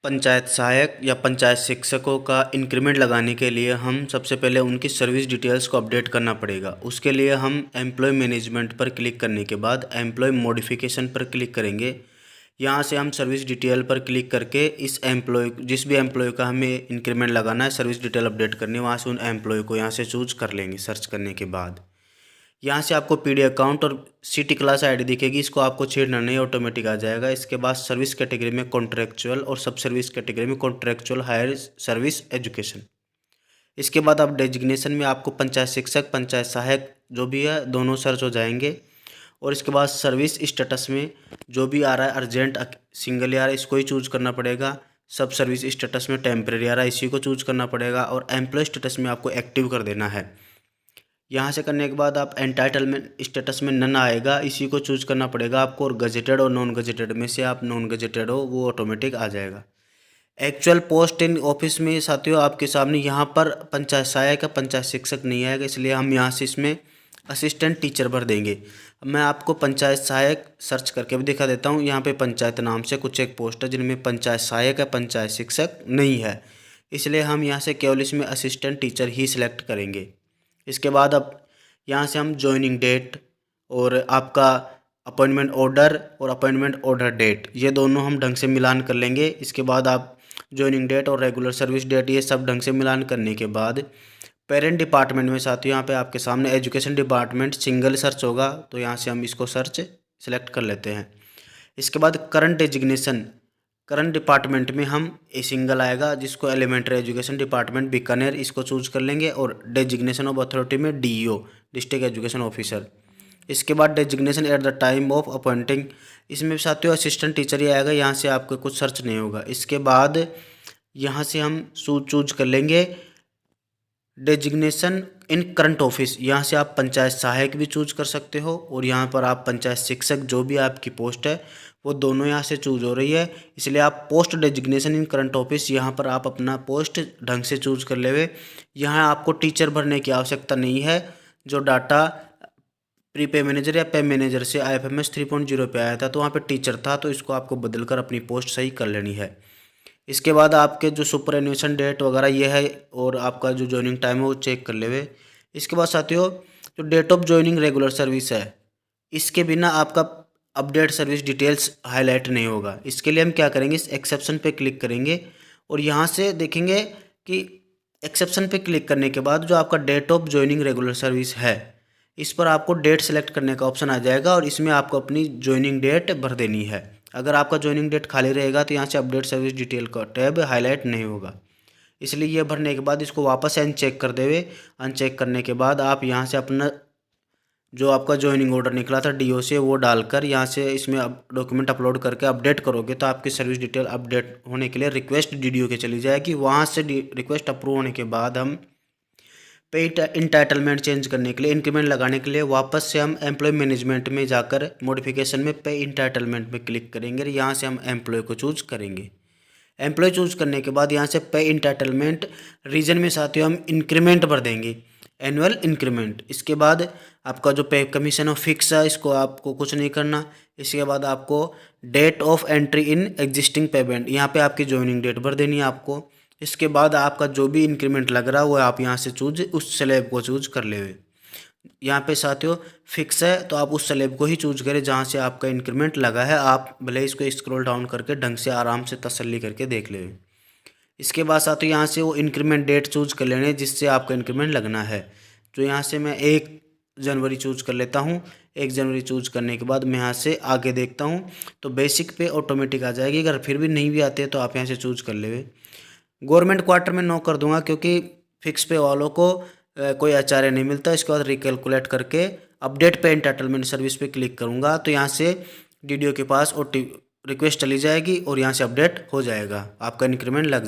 पंचायत सहायक या पंचायत शिक्षकों का इंक्रीमेंट लगाने के लिए हम सबसे पहले उनकी सर्विस डिटेल्स को अपडेट करना पड़ेगा। उसके लिए हम एम्प्लॉय मैनेजमेंट पर क्लिक करने के बाद एम्प्लॉय मॉडिफिकेशन पर क्लिक करेंगे। यहाँ से हम सर्विस डिटेल पर क्लिक करके इस एम्प्लॉय जिस भी एम्प्लॉय का हमें इंक्रीमेंट लगाना है, सर्विस डिटेल अपडेट करनी है, वहाँ से उन एम्प्लॉय को यहाँ से चूज कर लेंगे। सर्च करने के बाद यहाँ से आपको पीडी अकाउंट और सिटी क्लास आईडी दिखेगी, इसको आपको छेड़ना नहीं, ऑटोमेटिक आ जाएगा। इसके बाद सर्विस कैटेगरी में कॉन्ट्रैक्चुअल और सब सर्विस कैटेगरी में कॉन्ट्रैक्चुअल हायर सर्विस एजुकेशन। इसके बाद आप डेजिग्नेशन में आपको पंचायत शिक्षक, पंचायत सहायक जो भी है दोनों सर्च हो जाएंगे। और इसके बाद सर्विस स्टेटस में जो भी आ रहा है अर्जेंट सिंगल आ रहा है इसको ही चूज करना पड़ेगा। सब सर्विस स्टेटस में टेम्परेरी आ रहा है इसी को चूज करना पड़ेगा। और एम्प्लॉय स्टेटस में आपको एक्टिव कर देना है। यहाँ से करने के बाद आप एंटाइटलमेंट स्टेटस में नन आएगा, इसी को चूज करना पड़ेगा आपको। और गजेटेड और नॉन गजेटेड में से आप नॉन गजेटेड हो वो ऑटोमेटिक आ जाएगा। एक्चुअल पोस्ट इन ऑफिस में साथियों आपके सामने यहाँ पर पंचायत सहायक का पंचायत शिक्षक नहीं आएगा, इसलिए हम यहाँ से इसमें असिस्टेंट टीचर भर देंगे। मैं आपको पंचायत सहायक सर्च करके भी दिखा देता हूँ। यहाँ पे पंचायत नाम से कुछ एक पोस्ट है जिनमें पंचायत सहायक है, पंचायत शिक्षक नहीं है, इसलिए हम यहाँ से केवल इसमें असिस्टेंट टीचर ही सिलेक्ट करेंगे। इसके बाद अब यहाँ से हम ज्वाइनिंग डेट और आपका अपॉइंटमेंट ऑर्डर और अपॉइंटमेंट ऑर्डर डेट ये दोनों हम ढंग से मिलान कर लेंगे। इसके बाद आप ज्वाइनिंग डेट और रेगुलर सर्विस डेट ये सब ढंग से मिलान करने के बाद पेरेंट डिपार्टमेंट में साथियों यहाँ पे आपके सामने एजुकेशन डिपार्टमेंट सिंगल सर्च होगा, तो यहाँ से हम इसको सर्च सेलेक्ट कर लेते हैं। इसके बाद करंट डेजिग्नेशन, करंट डिपार्टमेंट में हम ए सिंगल आएगा जिसको एलिमेंट्री एजुकेशन डिपार्टमेंट बीकानेर, इसको चूज कर लेंगे। और डेजिग्नेशन ऑफ अथॉरिटी में डीईओ डिस्ट्रिक्ट एजुकेशन ऑफिसर। इसके बाद designation at the time of appointing, इसमें साथियों असिस्टेंट टीचर ही आएगा, यहाँ से आपको कुछ सर्च नहीं होगा। इसके बाद यहाँ से हम चूज कर लेंगे डेजिग्नेशन इन करंट ऑफिस, यहाँ से आप पंचायत सहायक भी चूज कर सकते हो और यहाँ पर आप पंचायत शिक्षक जो भी आपकी पोस्ट है वो दोनों यहाँ से चूज हो रही है, इसलिए आप पोस्ट डेजिग्नेशन इन करंट ऑफिस यहाँ पर आप अपना पोस्ट ढंग से चूज कर लेवे। यहाँ आपको टीचर भरने की आवश्यकता नहीं है। जो डाटा प्री पे मैनेजर या पे मैनेजर से IFMS 3.0 पे आया था तो वहाँ पे टीचर था, तो इसको आपको बदलकर अपनी पोस्ट सही कर लेनी है। इसके बाद आपके जो सुपर एनुएशन डेट वगैरह ये है और आपका जो ज्वाइनिंग टाइम है वो चेक कर लेवे। इसके बाद साथियों जो date of joining regular service है इसके बिना आपका अपडेट सर्विस डिटेल्स हाईलाइट नहीं होगा। इसके लिए हम क्या करेंगे, इस एक्सेप्शन पे क्लिक करेंगे और यहाँ से देखेंगे कि एक्सेप्शन पे क्लिक करने के बाद जो आपका date of joining regular service है इस पर आपको डेट सेलेक्ट करने का ऑप्शन आ जाएगा और इसमें आपको अपनी ज्वाइनिंग डेट भर देनी है। अगर आपका ज्वाइनिंग डेट खाली रहेगा तो यहाँ से अपडेट सर्विस डिटेल का टैब हाईलाइट नहीं होगा, इसलिए ये भरने के बाद इसको वापस अनचेक कर देवे। अनचेक करने के बाद आप यहाँ से अपना जो आपका ज्वाइनिंग ऑर्डर निकला था DO से वो डालकर यहाँ से इसमें डॉक्यूमेंट अपलोड करके अपडेट करोगे तो आपकी सर्विस डिटेल अपडेट होने के लिए रिक्वेस्ट DDO के चली जाएगी। वहाँ से रिक्वेस्ट अप्रूव होने के बाद हम पे इंटाइटलमेंट चेंज करने के लिए, इंक्रीमेंट लगाने के लिए वापस से हम एम्प्लॉय मैनेजमेंट में जाकर मॉडिफिकेशन में पे इंटाइटलमेंट में क्लिक करेंगे। यहाँ से हम एम्प्लॉय को चूज करेंगे। एम्प्लॉय चूज करने के बाद यहाँ से पे इंटाइटलमेंट रीजन में साथियों हम इंक्रीमेंट भर देंगे, एनुअल इंक्रीमेंट। इसके बाद आपका जो पे कमीशन ऑफ फिक्स है इसको आपको कुछ नहीं करना। इसके बाद आपको date of entry in existing payment, यहाँ पे आपकी ज्वाइनिंग डेट भर देनी है आपको। इसके बाद आपका जो भी इंक्रीमेंट लग रहा है वो आप यहाँ से चूज उस स्लैब को चूज कर ले। यहाँ पे साथियों फिक्स है तो आप उस स्लैब को ही चूज करें जहाँ से आपका इंक्रीमेंट लगा है। आप भले इसको स्क्रॉल डाउन करके ढंग से आराम से तसल्ली करके देख ले। इसके बाद साथियों यहाँ से वो इंक्रीमेंट डेट चूज कर लेने जिससे आपका इंक्रीमेंट लगना है। तो यहाँ से मैं 1 जनवरी चूज कर लेता हूँ। 1 जनवरी चूज करने के बाद मैं यहाँ से आगे देखता हूँ तो बेसिक पे ऑटोमेटिक आ जाएगी। अगर फिर भी नहीं भी आते तो आप यहाँ से चूज कर ले। गवर्नमेंट क्वार्टर में नो कर दूंगा क्योंकि फिक्स पे वालों को कोई आचार्य नहीं मिलता। इसके बाद रिकैलकुलेट करके अपडेट पे एंटाइटलमेंट सर्विस पे क्लिक करूंगा तो यहाँ से DDO के पास रिक्वेस्ट चली जाएगी और यहाँ से अपडेट हो जाएगा, आपका इंक्रीमेंट लग